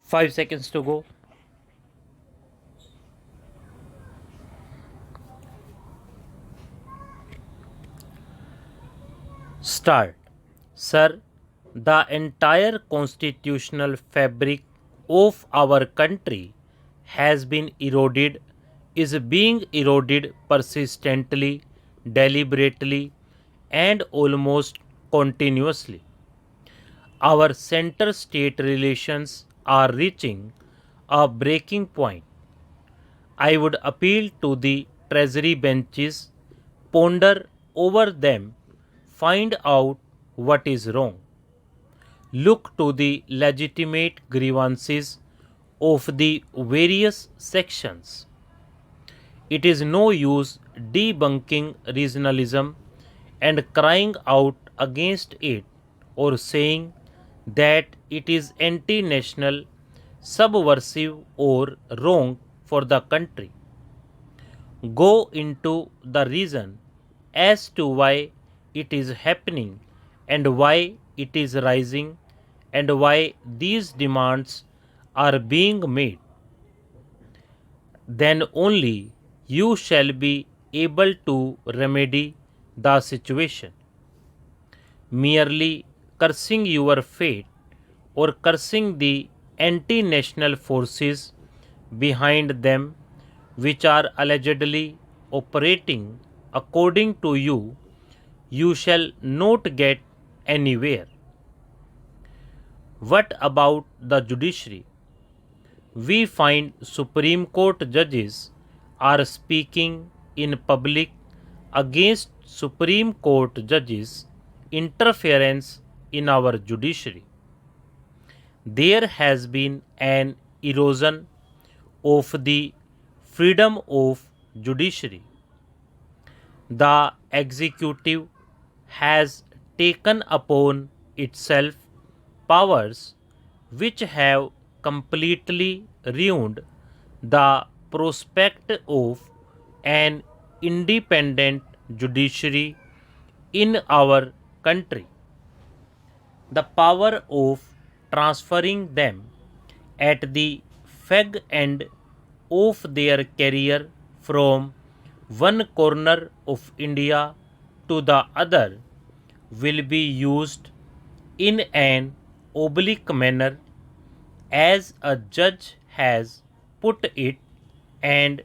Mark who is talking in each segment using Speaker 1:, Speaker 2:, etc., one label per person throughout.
Speaker 1: 5 seconds to go. Start. Sir, the entire constitutional fabric of our country has been eroded, is being eroded persistently, deliberately, and almost continuously. Our center state relations are reaching a breaking point. I would appeal to the treasury benches, ponder over them, find out what is wrong. Look to the legitimate grievances of the various sections. It is no use debunking regionalism and crying out against it or saying that it is anti national, subversive, or wrong for the country. Go into the reason as to why it is happening and why it is rising and why these demands are being made. Then only you shall be able to remedy the situation. Merely cursing your fate or cursing the anti national forces behind them, which are allegedly operating according to you, you shall not get anywhere. What about the judiciary? We find Supreme Court judges are speaking in public against Supreme Court judges' interference in our judiciary. There has been an erosion of the freedom of judiciary. The executive has taken upon itself powers which have completely ruined the prospect of an independent judiciary in our country. The power of transferring them at the fag end of their career from one corner of India to the other will be used in an oblique manner, as a judge has put it, and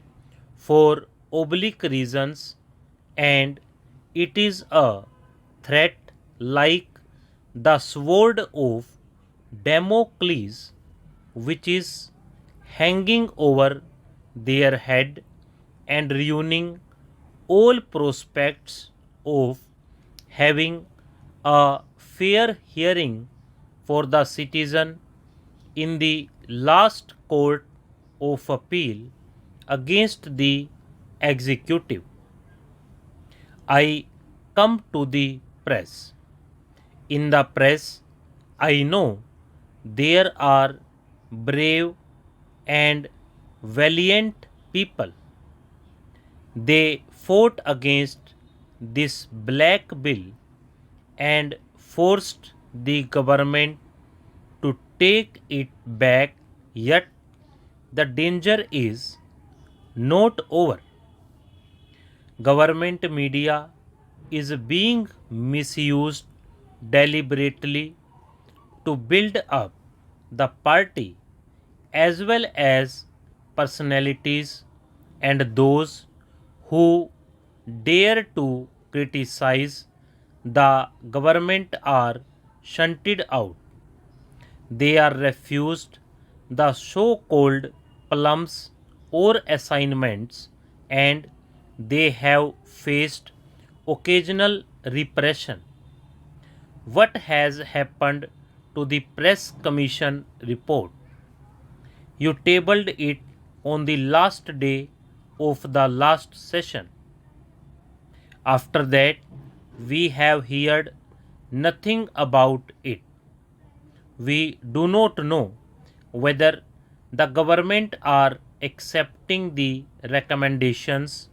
Speaker 1: for oblique reasons, and it is a threat like the sword of Damocles, which is hanging over their head and ruining all prospects of having a fair hearing for the citizen in the last court of appeal against the executive. I come to the press. In the press, I know there are brave and valiant people. They fought against this black bill and forced the government to take it back, yet the danger is not over. Government media is being misused deliberately to build up the party as well as personalities, and those who dare to criticize the government are shunted out. They are refused the so called plums or assignments, and they have faced occasional repression. What has happened to the Press Commission report? You tabled it on the last day of the last session. After that, we have heard nothing about it. We do not know whether the government are accepting the recommendations,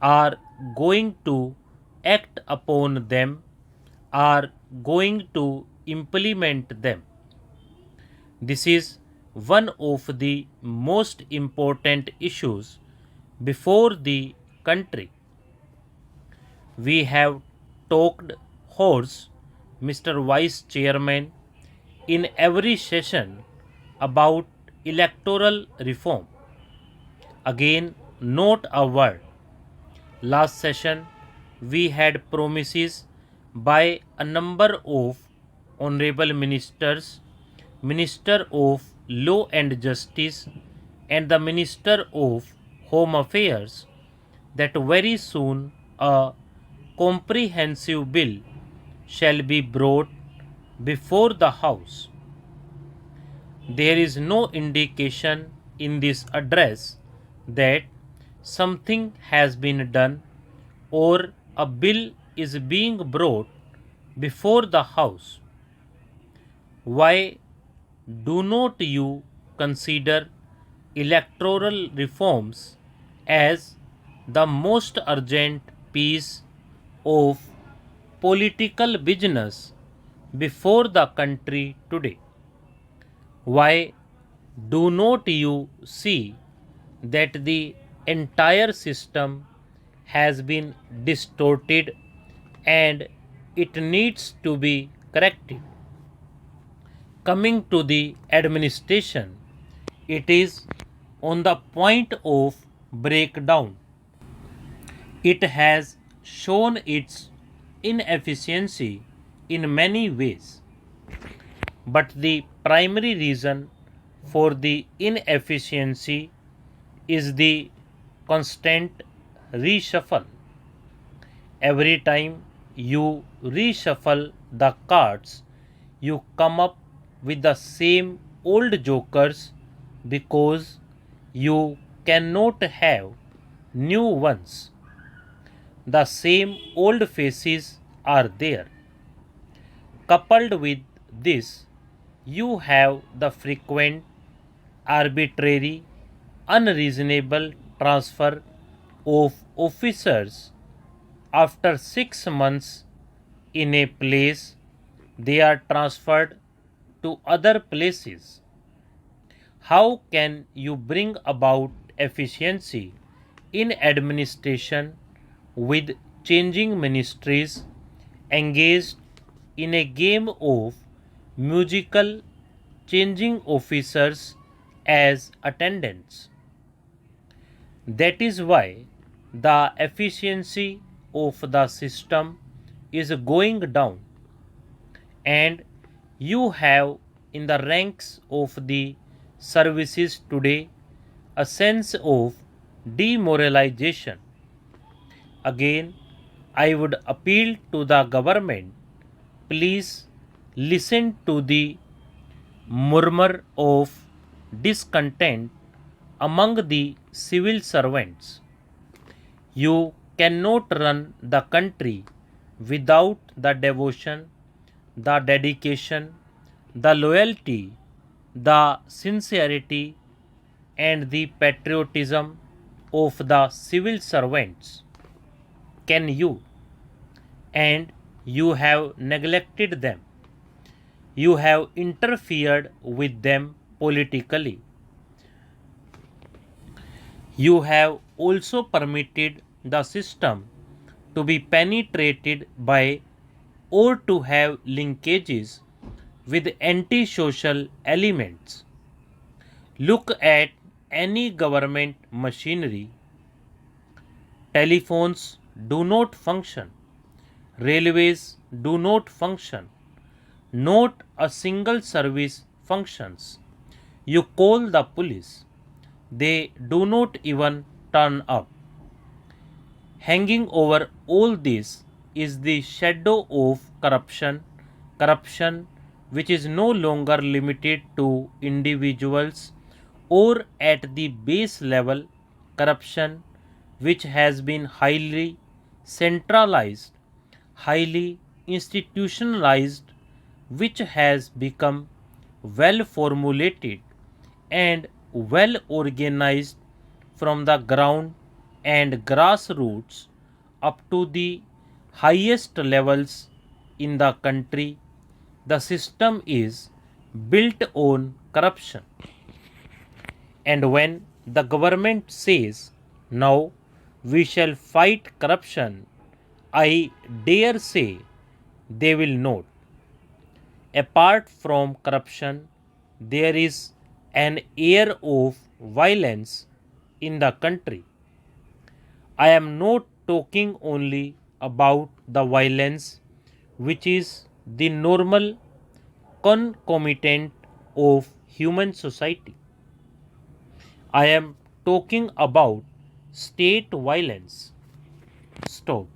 Speaker 1: are going to act upon them, are going to implement them. This is one of the most important issues before the country. We have talked horse, Mr. Vice Chairman, in every session about electoral reform. Again, not a word. Last session, we had promises by a number of honorable ministers, Minister of Law and Justice, and the Minister of Home Affairs, that very soon a comprehensive bill shall be brought before the House. There is no indication in this address that something has been done or a bill is being brought before the House. Why do not you consider electoral reforms as the most urgent piece of political business before the country today? Why do not you see that the entire system has been distorted and it needs to be corrected? Coming to the administration, it is on the point of breakdown. It has shown its inefficiency in many ways, but the primary reason for the inefficiency is the constant reshuffle. Every time you reshuffle the cards, you come up with the same old jokers because you cannot have new ones. The same old faces are there. Coupled with this, you have the frequent, arbitrary, unreasonable transfer of officers. After 6 months in a place, they are transferred to other places. How can you bring about efficiency in administration with changing ministries engaged in a game of musical changing officers as attendants? That is why the efficiency of the system is going down, and you have in the ranks of the services today a sense of demoralization. Again, I would appeal to the government, please listen to the murmur of discontent among the civil servants. You cannot run the country without the devotion, the dedication, the loyalty, the sincerity, and the patriotism of the civil servants. Can you? And you have neglected them. You have interfered with them politically. You have also permitted the system to be penetrated by or to have linkages with anti-social elements. Look at any government machinery. Telephones do not function. Railways do not function. Not a single service functions. You call the police. They do not even turn up. Hanging over all this is the shadow of corruption which is no longer limited to individuals or at the base level, corruption which has been highly centralized, highly institutionalized, which has become well formulated and well organized from the ground and grassroots up to the highest levels in the country. The system is built on corruption. And when the government says, now we shall fight corruption, I dare say they will not. Apart from corruption, there is an air of violence in the country. I am not talking only about the violence which is the normal concomitant of human society. I am talking about state violence. Stop.